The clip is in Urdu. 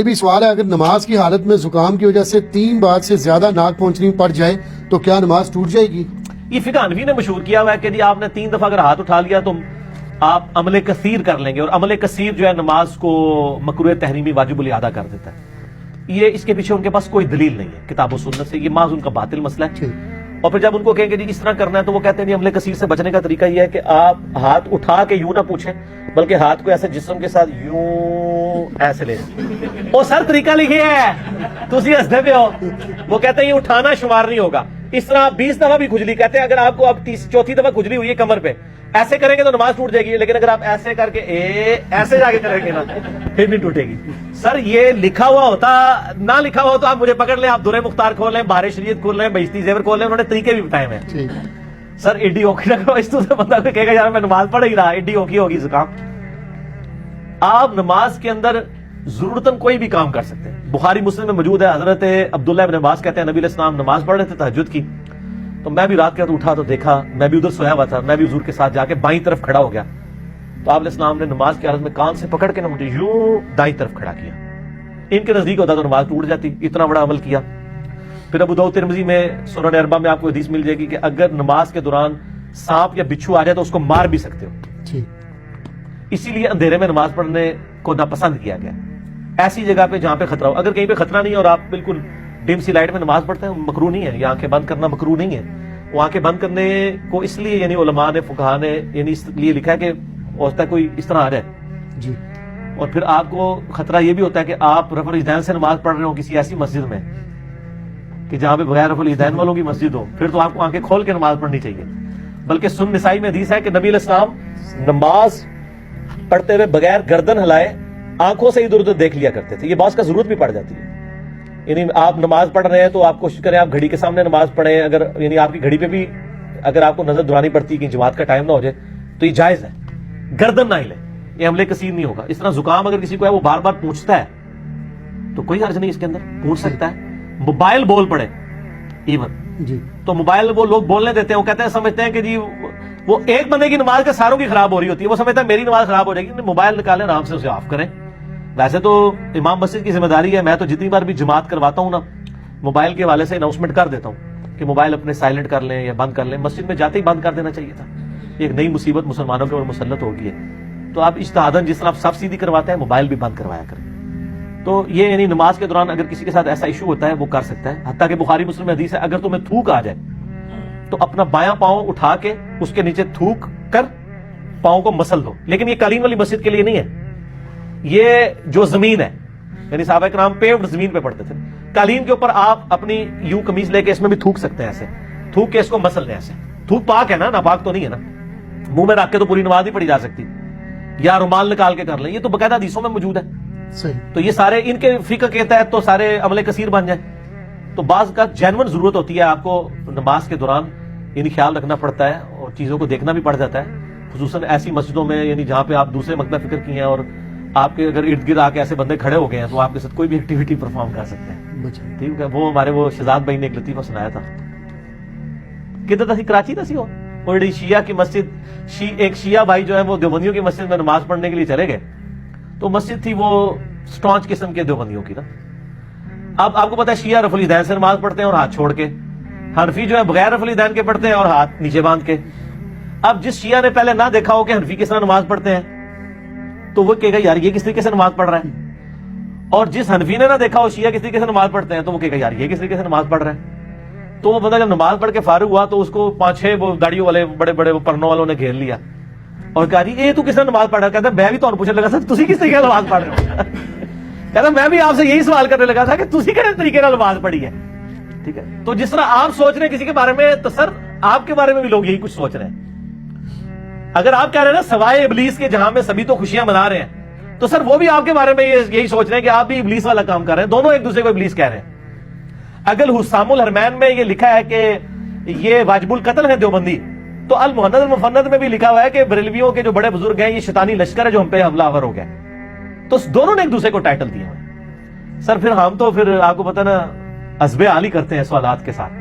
بھی سوال ہے، اگر نماز کی حالت میں زکام کی وجہ سے 3 بار سے زیادہ ناک پہنچنی پڑ جائے تو کیا نماز ٹوٹ جائے گی؟ یہ فقہ حنفی نے مشہور کیا ہوا ہے کہ جی آپ نے 3 دفعہ اگر ہاتھ اٹھا لیا تو آپ عمل کثیر کر لیں گے، اور عمل کثیر جو ہے نماز کو مکروہ تحریمی واجب الادا کر دیتا ہے۔ یہ اس کے پیچھے ان کے پاس کوئی دلیل نہیں ہے کتاب و سنت سے، یہ محض ان کا باطل مسئلہ ہے۔ اور پھر جب ان کو کہیں گے جی اس طرح کرنا ہے تو وہ کہتے ہیں جی عمل کثیر سے بچنے کا طریقہ یہ ہے کہ آپ ہاتھ اٹھا کے یوں نہ پوچھیں، بلکہ ہاتھ کو ایسے جسم کے ساتھ یوں ایسے لے وہ سر طریقہ لکھے ہے تو اسی ہنستے پہ ہو۔ وہ کہتے ہیں یہ اٹھانا شمار نہیں ہوگا۔ اس طرح آپ 20 دفعہ بھی کھجلی، کہتے ہیں اگر آپ کو اب 34 دفعہ کھجلی ہوئی ہے کمر پہ، ایسے کریں گے تو نماز ٹوٹ جائے گی، لیکن اگر آپ ایسے کر کے ایسے جا کے کریں گے نا پھر نہیں ٹوٹے گی۔ سر یہ لکھا ہوا ہوتا، نہ لکھا ہوا تو آپ مجھے پکڑ لیں، آپ درِ مختار کھول لیں، بہار شریعت کھول لیں، بہشتی زیور کھول لیں، انہوں نے طریقے بھی بتائے ہوئے ہیں۔ سر ایڈی اوکھی نہ کرو، اس تو سے بندہ کوئی کہے گا یار میں نماز پڑھ ہی رہا، ایڈی اوکھی ہوگی زکام۔ آپ نماز کے اندر ضرورتاً کوئی بھی کام کر سکتے ہیں۔ بخاری مسلم میں موجود ہے، حضرت عبداللہ ابن عباس کہتے ہیں نبی علیہ السلام نماز پڑھ رہے تھے تہجد کی، تو میں بھی رات کے وقت اٹھا تو دیکھا، میں بھی ادھر سویا ہوا تھا، میں بھی حضور کے ساتھ جا کے بائیں طرف کھڑا ہو گیا، تو آپ علیہ السلام نے نماز کی حالت میں کان سے پکڑ کے نہ مجھے یوں دائیں طرف کھڑا کیا۔ ان کے نزدیک ہوتا تو نماز ٹوٹ جاتی، اتنا بڑا عمل کیا۔ پھر ابو داؤد ترمذی میں سنن اربعہ میں آپ کو حدیث مل جائے گی کہ اگر نماز کے دوران سانپ یا بچھو آ جائے تو اس کو مار بھی سکتے ہو، اسی لیے اندھیرے میں نماز پڑھنے کو ناپسند کیا گیا۔ ایسی جگہ پہ جہاں پہ خطرہ ہو، اگر کہیں پہ خطرہ نہیں ہے اور آپ بالکل ڈم سی لائٹ میں نماز پڑھتے ہیں، مکروہ نہیں ہے، یہ آنکھیں بند کرنا مکروہ نہیں ہے۔ وہ آنکھیں بند کرنے کو اس لیے یعنی علماء نے، فقہاء نے یعنی اس لیے لکھا ہے کہ ہوتا ہے کوئی اس طرح آ جائے جی، اور پھر آپ کو خطرہ یہ بھی ہوتا ہے کہ آپ رفع الیدین سے نماز پڑھ رہے ہو کسی ایسی مسجد میں کہ جہاں پہ بغیر رفع الیدین والوں کی مسجد ہو، پھر تو آپ کو آنکھیں کھول کے نماز پڑھنی چاہیے۔ بلکہ سنن نسائی میں حدیث ہے کہ نبی علیہ السلام نماز پڑھتے ہوئے بغیر گردن ہلائے آنکھوں سے ادھر ادھر دیکھ لیا کرتے تھے۔ یہ بعض کا ضرورت بھی پڑ جاتی ہے، یعنی آپ نماز پڑھ رہے ہیں تو آپ کوشش کریں آپ گھڑی کے سامنے نماز پڑھیں، اگر یعنی آپ کی گھڑی پہ بھی اگر آپ کو نظر دورانی پڑتی ہے کہ جماعت کا ٹائم نہ ہو جائے تو یہ جائز ہے، گردن نہ ہلے، یہ عمل کثیر نہیں ہوگا۔ اس طرح زکام اگر کسی کو ہے وہ بار بار پوچھتا ہے تو کوئی حرج نہیں اس کے اندر، پوچھ سکتا ہے۔ موبائل بول پڑے ایون جی، تو موبائل وہ لوگ بولنے دیتے ہیں، وہ کہتے ہیں سمجھتے ہیں کہ جی وہ ایک بندے کی نماز کے ساروں کی خراب ہو رہی ہوتی ہے، وہ سمجھتا ہے میری نماز خراب ہو جائے گی، موبائل نکالیں آرام سے اسے آف کریں۔ ویسے تو امام مسجد کی ذمہ داری ہے، میں تو جتنی بار بھی جماعت کرواتا ہوں نا موبائل کے حوالے سے اناؤنسمنٹ کر دیتا ہوں کہ موبائل اپنے سائلنٹ کر لیں یا بند کر لیں، مسجد میں جاتے ہی بند کر دینا چاہیے تھا۔ ایک نئی مصیبت مسلمانوں کے اوپر مسلط ہو گئی ہے، تو آپ اجتہاداً جس طرح آپ صف سیدھی کرواتے ہیں موبائل بھی بند کروایا کریں۔ تو یہ یعنی نماز کے دوران اگر کسی کے ساتھ ایسا ایشو ہوتا ہے وہ کر سکتا ہے، حتیٰ کہ بخاری مسلم میں حدیث ہے اگر تمہیں تھوک آ جائے تو اپنا بایاں پاؤں اٹھا کے اس کے نیچے تھوک کر پاؤں کو مسل دو، لیکن یہ قالین والی مسجد کے لیے نہیں ہے، یہ جو زمین ہے یعنی صحابہ کرام پیوڈ زمین پہ پڑھتے تھے، قالین کے اوپر آپ اپنی یوں قمیض لے کے اس میں بھی تھوک سکتے ہیں، ایسے تھوک کے اس کو مسل لیں، ایسے تھوک پاک ہے نا، ناپاک تو نہیں ہے نا، منہ میں رکھ کے تو پوری نماز نہیں پڑھی جا سکتی، یا رومال نکال کے کر لیں، یہ تو باقاعدہ حدیثوں میں موجود ہے۔ صحیح، تو یہ سارے ان کے فقہ کے تحت تو سارے عمل کثیر بن جائیں۔ تو بعض کا جینون ضرورت ہوتی ہے آپ کو نماز کے دوران یعنی خیال رکھنا پڑتا ہے اور چیزوں کو دیکھنا بھی پڑ جاتا ہے، خصوصاً ایسی مسجدوں میں یعنی جہاں پہ آپ دوسرے مکتب فکر کی ہیں اور آپ کے اگر ارد گرد آ کے ایسے بندے کھڑے ہو گئے ہیں تو آپ کے ساتھ کوئی بھی ایکٹیویٹی پرفارم کر سکتے ہیں۔ ٹھیک ہے، وہ ہمارے وہ شہزاد بھائی نے ایک لطیفہ سنایا تھا، کدھر تھی، کراچی تھی وہ بڑی شیعہ کی مسجد، ایک شیعہ بھائی جو ہے وہ دیوبندیوں کی مسجد میں نماز پڑھنے کے لیے چلے گئے، تو مسجد تھی وہ سٹانچ قسم کے دیوبندیوں کی نا۔ اب آپ کو پتا ہے شیعہ رفع الیدین سے نماز پڑھتے ہیں اور ہاتھ چھوڑ کے، حنفی جو ہے بغیر رفع الیدین کے پڑھتے ہیں اور ہاتھ نیچے باندھ کے۔ اب جس شیعہ نے پہلے نہ دیکھا ہو کہ حنفی کس طرح نماز پڑھتے ہیں تو وہ کہے گا یار یہ کس طریقے سے نماز پڑھ رہا ہے، اور جس حنفی نے نہ دیکھا ہو شیعہ کس طریقے سے نماز پڑھتے ہیں تو وہ کہے گا یار یہ کس طریقے سے نماز پڑھ رہا ہے۔ تو وہ بندہ جب نماز پڑھ کے فارغ ہوا تو اس کو 5-6 وہ گاڑیوں والے بڑے بڑے وہ پرنوں والوں نے گھیر لیا اور کہا جی یہ تو کس طرح نماز پڑھ رہا ہے، کہتا میں بھی تو پوچھنے لگا تھا تسی کس طریقے سے نماز پڑھ رہے ہو، کہتا میں بھی آپ سے یہی سوال کرنے لگا تھا کہ تسی کس طریقے سے نماز پڑھی ہے۔ ٹھیک ہے، تو جس طرح آپ سوچ رہے ہیں کسی کے بارے میں تو سر آپ کے بارے میں بھی لوگ یہی کچھ سوچ رہے ہیں۔ اگر آپ کہہ رہے ہیں نا سوائے ابلیس کے جہاں میں سبھی تو خوشیاں منا رہے ہیں، تو سر وہ بھی آپ کے بارے میں یہی سوچ رہے ہیں کہ آپ بھی ابلیس والا کام کر رہے ہیں، دونوں ایک دوسرے کو ابلیس کہہ رہے ہیں۔ اگر حسام الحرمین میں یہ لکھا ہے کہ یہ واجب القتل ہے دیوبندی، تو المحند المفند میں بھی لکھا ہوا ہے کہ بریلویوں کے جو بڑے بزرگ ہیں یہ شیطانی لشکر ہے جو ہم پہ حملہ آور ہو گیا، تو دونوں نے ایک دوسرے کو ٹائٹل دیا ہے۔ سر پھر ہم تو پھر آپ کو پتہ نا حسب حال ہی کرتے ہیں سوالات کے ساتھ،